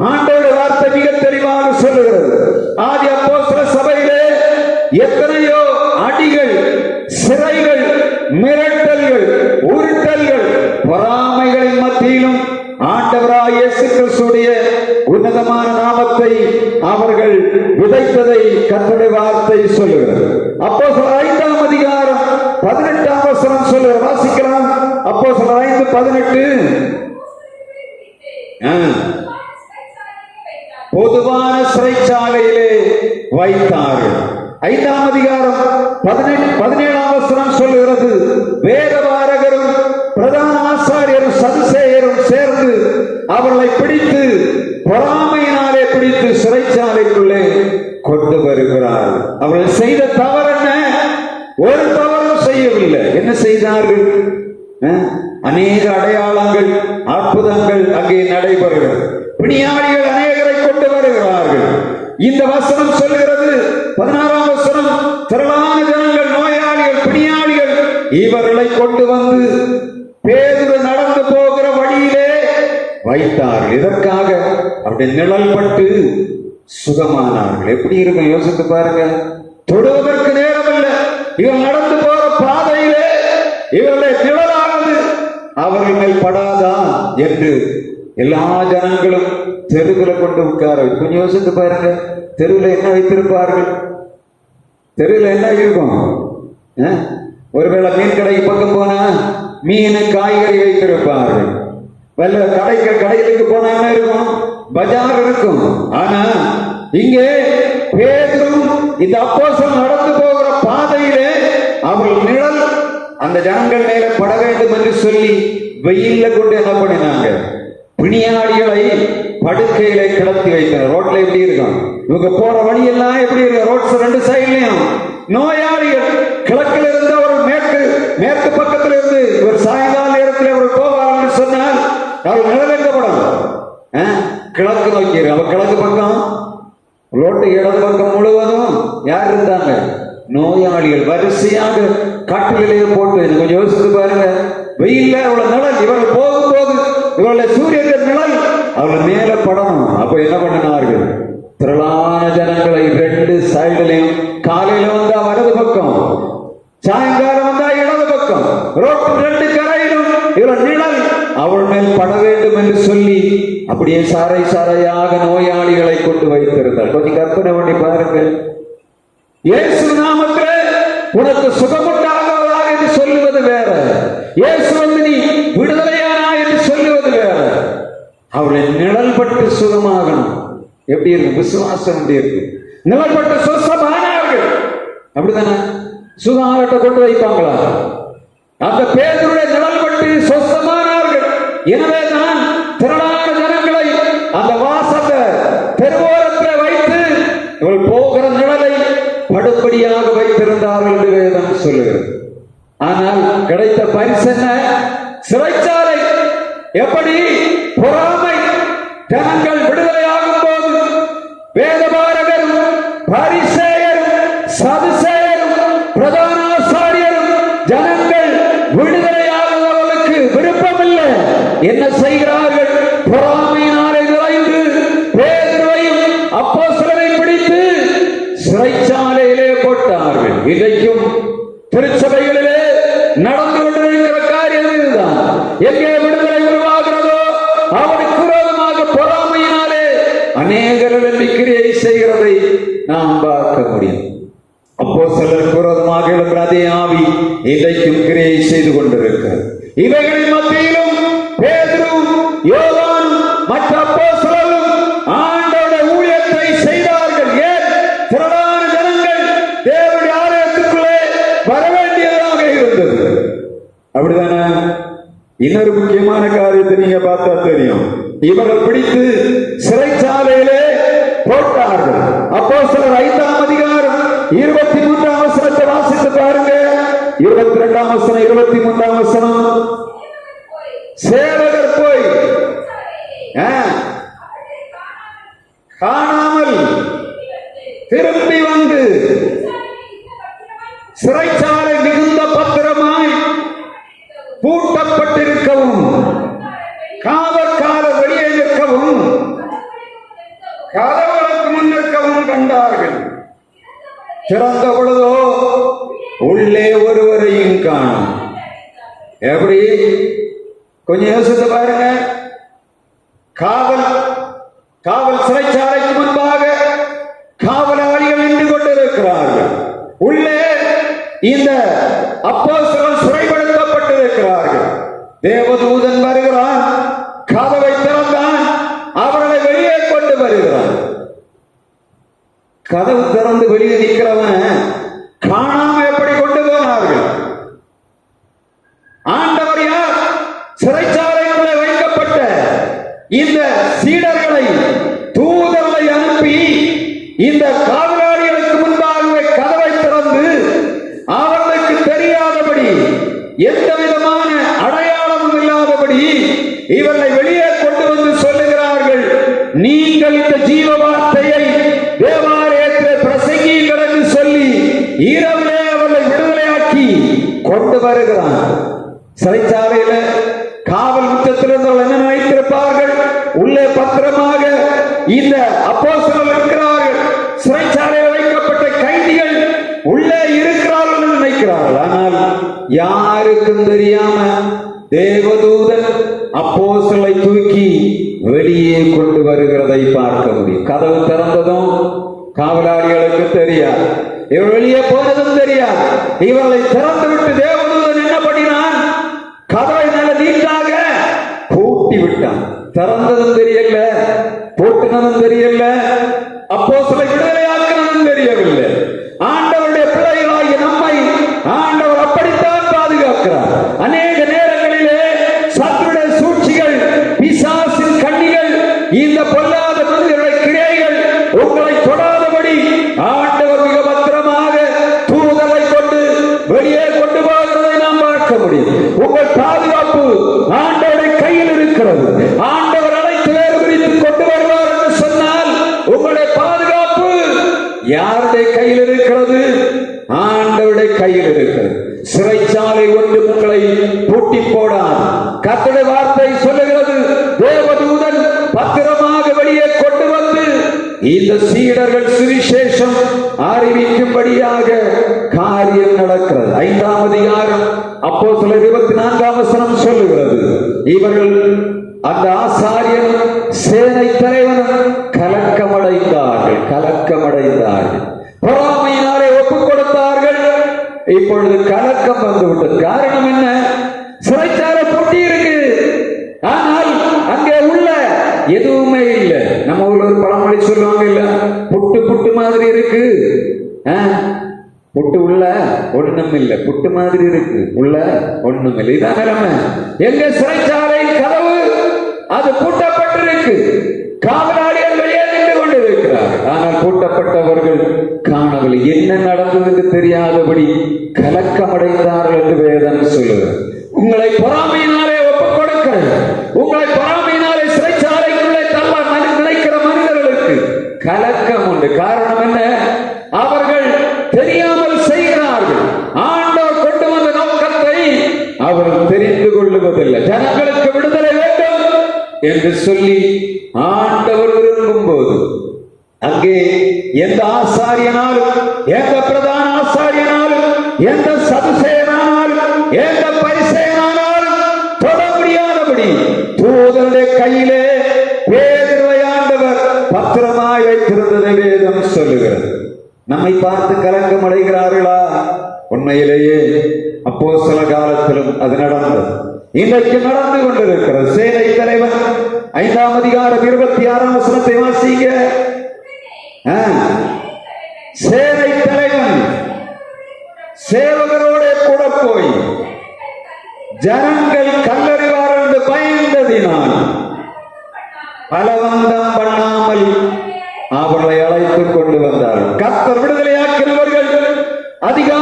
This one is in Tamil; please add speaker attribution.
Speaker 1: ஆண்டவருடைய வார்த்தை மிக தெளிவாக சொல்லுகிறது. ஆதி அப்போஸ்தலர் சபையிலே எத்தனையோ அடிகள், சிறைகள், மிரட்டல்கள், உருட்டல்கள், பொறாமைகளின் மத்தியிலும் ஆண்டவராய் இயேசு கிறிஸ்துவுடைய உன்னதமான நாமத்தை அவர்கள் விதைத்ததை கர்த்தருடைய வார்த்தை சொல்லுகிறது. அப்போஸ்தலர் 5ஆம் அதிகாரம் 18ஆம் வசனம் சொல்லுகிறது. வாசிக்கலாம். அப்போஸ்தலர் 5:18. பொதுவான சிறைச்சாலையிலே வைத்தார்கள். 5ஆம் அதிகாரம் 17ஆம் வசனம் சொல்லுகிறது. வேதபாரகரும் பிரதான ஆசாரியரும் சதுசேயரும் சேர்ந்து அவர்களை பிடித்து பொறாமையினாலே பிடித்து சிறைச்சாலைக்குள்ளே கொண்டு வருகிறார்கள். அவர்கள் செய்த தவறு என்ன? ஒரு தவறும் செய்யவில்லை. என்ன செய்தார்கள்? அநேக அடையாளங்கள், அற்புதங்கள் அங்கே நடைபெறுகிறது. பிணியாளிகள் அநேகரை கொண்டு வருகிறார்கள். இந்த வசனம் சொல்லுகிறது, 16ஆம் வசனம், திரளான ஜனங்கள், நோயாளிகள், பிணியாளிகள் இவர்களை கொண்டு வந்து பேதுரு நடந்து போகிற வழியிலே வைத்தார்கள். இதற்காக அப்படி நிழல் பட்டு சுகமானார்கள். எப்படி இருக்கும் யோசித்து பாருங்க. தொடுவதற்கு நேரம் இல்லை. இவர்கள் நடந்து போற பாதையிலே இவர்களுடைய நிழலானது அவர்கள் மேல் படாதா என்று எல்லா ஜனங்களும் தெருவில் கொண்டு உட்கார. கொஞ்சம் யோசித்து பாருங்க. தெருவில் என்ன வைத்திருப்பார்கள்? தெருவில் என்ன இருக்கும்? ஒருவேளை மீன் கடைக்கு பக்கம் போனா மீன், காய்கறி வைத்திருப்பார்கள். வல்ல கடைகளுக்கு போனா என்ன இருக்கும்? பஜார் இருக்கும். ஆனா இங்கே பேதுரு இந்த அப்போஸ்தலர் நடந்து போகிற பாதையிலே அவர்கள் நிழல் அந்த ஜனங்கள் மேல பட வேண்டும் என்று சொல்லி வெயில்ல கொண்டு என்ன பண்ணினாங்க? பிணியாளிகளை படுக்கையில கிடத்தி வைத்தனர். ரோட்ல எப்படி இருக்கும்? இவங்க போற வழி எல்லாம் எப்படி இருக்கு? ரோட்ஸ் ரெண்டு சைட்லயும் நோயாளிகள். கிழக்குல இருந்து ஒரு மேற்கு பக்கத்துல இருந்து ஒரு சாயங்கால நேரத்தில் ஒரு போவார்கள் சொன்னால் அவர் நிழலிக்கப்படும். கிழக்கு நோக்கி. அவர் கிழக்கு பக்கம், ரோட்டு இடது பக்கம் முழுவதும் யார் இருந்தாங்க? நோயாளிகள் வரிசையாக காட்டுகளிலே போட்டு. கொஞ்சம் யோசித்து பாருங்க. வெயில்ல அவ்வளவு நிழல். இவர்கள் போகும்போது இவருடைய சூரியன் நிழல் அவர்கள் மேல படணும். அப்ப என்ன பண்ணினார்கள்? திரளான ஜனங்களை ரெண்டு சைடுலையும், காலையில வந்தா வலது பக்கம், சாயங்காலம் வந்தா இடது பக்கம், ரோட்டு ரெண்டு கரையிலும் இவர்கள் நிழல் அவள் மேல் பட வேண்டும் என்று சொல்லி அப்படியே சாரை சாரையாக நோயாளிகளை கொண்டு வைத்திருந்தார். கொஞ்சம் கற்பனை பண்ணி பாருங்கள். இயேசு நாமத்திலே உனக்கு சுகமுண்டாக என்று சொல்லுவது வேற, இயேசு வந்து நீ விடுதலையானா என்று சொல்லுவது வேற. அவளை நிழல்பட்டு சுகமாகணும். எப்படி இருக்கு? விசுவாசம் எப்படி இருக்கு? நிழல்பட்டு சுகமானார்கள். அப்படித்தானே? சுகாரத்தை கொண்டு வைப்பாங்களா? அந்த பேதுருடைய நிழல்பட்டு சொஸ்தமானார்கள். எனவே தான் திரளான ஜனங்களை அந்த வாசத்தை தெருவோரத்தில் வைத்து இவள் போகிற நிழலை படுப்படியாக வைத்திருந்தார்கள் என்று வேதம் சொல்லுகிறது. ஆனால் கிடைத்த பரிசு என்ன? சிறைச்சாலை. எப்படி? பொறாமை. ஜனங்கள் விடுதலையாகும் போது வேதபாரகரும் பரிசேயரும் சதுசேயரும் பிரதான ஆசாரியரும் ஜனங்கள் விடுதலையாகுவதற்கு விருப்பமில்லை. என்ன செய்கிறார்கள்? பொறாமையினாலே நிறைந்து பேதுருவையும் அப்போஸ்தலரையும் பிடித்து சிறைச்சாலையிலே போட்டார்கள். இன்றைக்கும் திருச்சபைகளிலே நடந்து கொண்டிருக்கிற காரியம் இதுதான். எங்கே விடுதலை உருவாகிறதோ அவனுக்கு விரோதமாக பொறாமையினாலே அநேகர்கள் கிரியை செய்கிறதை நாம் பார்க்க முடியும். அப்போஸ்தலருக்கு விரோதமாக எழுகிற அதே ஆவி இன்றைக்கும் கிரியை செய்து கொண்டிருக்கிறது. இவைகளின் மத்தியிலும் பேதுருவும் யோவானும் மற்ற அப்போஸ்தலரும் ஆண்டவருடைய ஊழியத்தை செய்தார்கள். ஏன்? திரளான ஜனங்கள் தேவனுடைய ஆலயத்துக்குள்ளே வர வேண்டியதாக இருந்தது. அப்படிதானே? இன்னொரு முக்கியமான காரியத்தை நீங்க பார்த்தா தெரியும். இவர்கள் பிடித்து சிறைச்சாலையிலே போட்டார்கள். அப்போஸ்தலர் 5ஆம் அதிகாரம் 23ஆம் வசனத்தை வாசித்து பாருங்க. 22ஆம் வசனம், 23ஆம் வசனம். சேவகர் போய் காணாமல் திரும்பி வந்து சிறைச்சாலை மிகுந்த பத்திரமாய் பூட்டப்பட்டிருக்கவும் காவற்காரர் வெளியே நிற்கவும் கதவுகளுக்கு முன்னிற்கவும் கண்டார்கள். திறந்த பொழுதோ உள்ளே ஒருவரையும் காணும். எப்படி? கொஞ்சம் யோசித்து பாருங்க. காவல் சிறைச்சாலைக்கு முன்பாக காவலாளிகள் நின்று கொண்டிருக்கிறார்கள். உள்ளே இந்த அப்போஸ்தலர்கள் சிறைப்படுத்தப்பட்டிருக்கிறார்கள். தேவதூதன் வருகிறான், கதவை திறந்தான், அவர்களை வெளியே கொண்டு வருகிறான். கதவு திறந்து வெளியே நிற்கிறவன் காணாம எப்படி கொண்டு போனார்கள்? ஆண்டவர் யார்? சிறைச்சாலைக்குள்ளே வைக்கப்பட்ட இந்த சீடர்களை தூதர்களை அனுப்பி இந்த காவலாளிகளுக்கு முன்பாகவே கதவை திறந்து அவர்களுக்கு தெரியாதபடி, எந்த விதமான அடையாளமும் இல்லாதபடி இவர்களை வெளியே கொண்டு வந்து சொல்லுகிறார்கள், நீங்கள் இந்த ஜீவ வார்த்தையை தேவாலயத்தில் பிரசங்கியுங்கள் என்று சொல்லி இரவிலே அவர்களை விடுதலையாக்கி கொண்டு வருகிறார். சிறைச்சாலையில காவல் முற்றத்தில் இருந்தவர்கள் என்ன நினைத்திருப்பார்கள்? உள்ளே பத்திரமாக இந்த அப்போஸ்தலர்கள் இருக்கிறார்கள், சிறைச்சாலையில் வைக்கப்பட்ட கைதிகள் உள்ளே இருக்கிறார்கள் என்று நினைக்கிறார்கள். ஆனால் யாருக்கும் தெரியாம தேவதூதன் அப்போஸ்தலரை தூக்கி வெளியே கொண்டு வருகிறதை பார்க்க முடியும். கதவு திறந்ததும் காவலாளிகளுக்கு தெரியாது, இவர் வெளியே போனதும் தெரியாது. இவர்களை திறந்து விட்டு தேவதூதன் என்ன பண்ணினான்? கதவை நல்ல நீட்டாக பூட்டி விட்டான். திறந்ததும் தெரியல, பூட்டினதும் தெரியல, அப்போஸ்தலரை விடுதலையாக்கினதும் தெரியவில்லை. ஆண்டவருடைய பிள்ளைகளாகிய நம்மை ஆண்டவர் அப்படித்தான் பாதுகாக்கிறார். அநேக நேரங்களிலே சத்துருடைய சூழ்ச்சிகள், பிசாசின் கண்ணிகள், இந்த பொல்லாத மனிதர்களுடைய கிரியைகள் உங்களை தொடாதபடி ஆண்டவர் மிக பத்திரமாக தூதரை கொண்டு வெளியே கொண்டு போகிறதை நாம் பார்க்க முடியும். உங்கள் பாதுகாப்பு ஆண்டவருடைய கையில் இருக்கிறது. ஆண்டவர் அழைத்து வேறு பிரித்து கொண்டு வருவார் என்று சொன்னால் உங்களுடைய பாதுகாப்பு யாருடைய கையில் இருக்கிறது? ஆண்டவருடைய கையில் இருக்கிறது. சிறைச்சாலை ஒன்று உங்களை பூட்டி போடாது. கர்த்தருடைய வார்த்தை சொல்லுகிறது, தேவதூதன் பத்திரமாக வெளியே கொண்டு வந்து இந்த சீடர்கள் சுவிசேஷம் அறிவிக்கும்படியாக காரியம் நடக்கிறது. 5ஆம் அதிகாரம் அப்போஸ்தலர் 24ஆம் வசனம் சொல்லுகிறது, இவர்கள் அந்த ஆசாரியன் சேனை தலைவனும் கலக்கமடைந்தார்கள், பொறாமையினாலே ஒப்புக் கொடுத்தார்கள். இப்பொழுது கலக்கம் வந்துவிட்டது. காரணம் என்ன? சிறைச்சாலை பூட்டி இருக்கு, ஆனால் அங்கே உள்ள எதுவுமே இல்லை. நம்ம ஊர்ல ஒரு பழமொழி சொல்லுவாங்க இல்ல, புட்டு புட்டு மாதிரி இருக்கு, புட்டு உள்ள ஒண்ணும் இல்லை, புட்டு மாதிரி இருக்கு, உள்ள ஒண்ணும் இல்லை. இதான் நிலைமை. எங்க சிறைச்சாலை கதவு அது பூட்டப்பட்டிருக்கு, காவலாளிகள் வெளியே நின்று கொண்டிருக்கிறார்கள், ஆனால் பூட்டப்பட்டவர்கள் காணவில்லை. என்ன நடந்தது என்று தெரியாதபடி கலக்கமடைந்தார்கள் என்று வேதம் சொல்லுகிறது. உங்களை பொறாமையினாலே ஒப்புக் கொடுக்கிறது, உங்களை பொறாமையினாலே சிறைச்சாலைக்குள்ளே தள்ள நினைக்கிற மனிதர்களுக்கு கலக்கம் உண்டு. காரணம் என்ன? அவர்கள் தெரியாமல் செய்கிறார்கள். ஆண்டவர் கொண்டு வந்த நோக்கத்தை அவர்கள் தெரிந்து கொள்ளுவதில்லை. ஜனங்களுக்கு விடுதலை வேண்டும் என்று சொல்லி ஆண்டவர் விரும்பும் போது அங்கே எந்த ஆசாரியனாலும், எந்த பிரதான ஆசாரியனாலும், எந்த சதுசேயனாலும், எந்த பரிசேயனாலும் தொட முடியாதபடி தூதருடைய கையிலே பேதுருவை ஆண்டவர் பத்திரமாய் வைத்திருந்ததை வேதம் சொல்லுகிறது. நம்மை பார்த்து கலங்கம் அடைகிறார்களா? உண்மையிலேயே அப்போஸ்தல காலத்திலும் அது நடந்தது, இன்றைக்கு நடந்து கொண்டிருக்கிறது. சேனை தலைவன் 5ஆம் அதிகாரம் 26ஆம் வசனத்தை வாசிங்க. சேனை தலைவன் சேவகரோட கூட போய் ஜனங்கள் கல்லறிவார்கள் என்று பயந்ததினால் பலவந்தம் பண்ணாமல் அவர்களை அழைத்துக் கொண்டு வந்தார்கள். கர்த்தர் விடுதலையாக்கினவர்கள் அதிகாரம்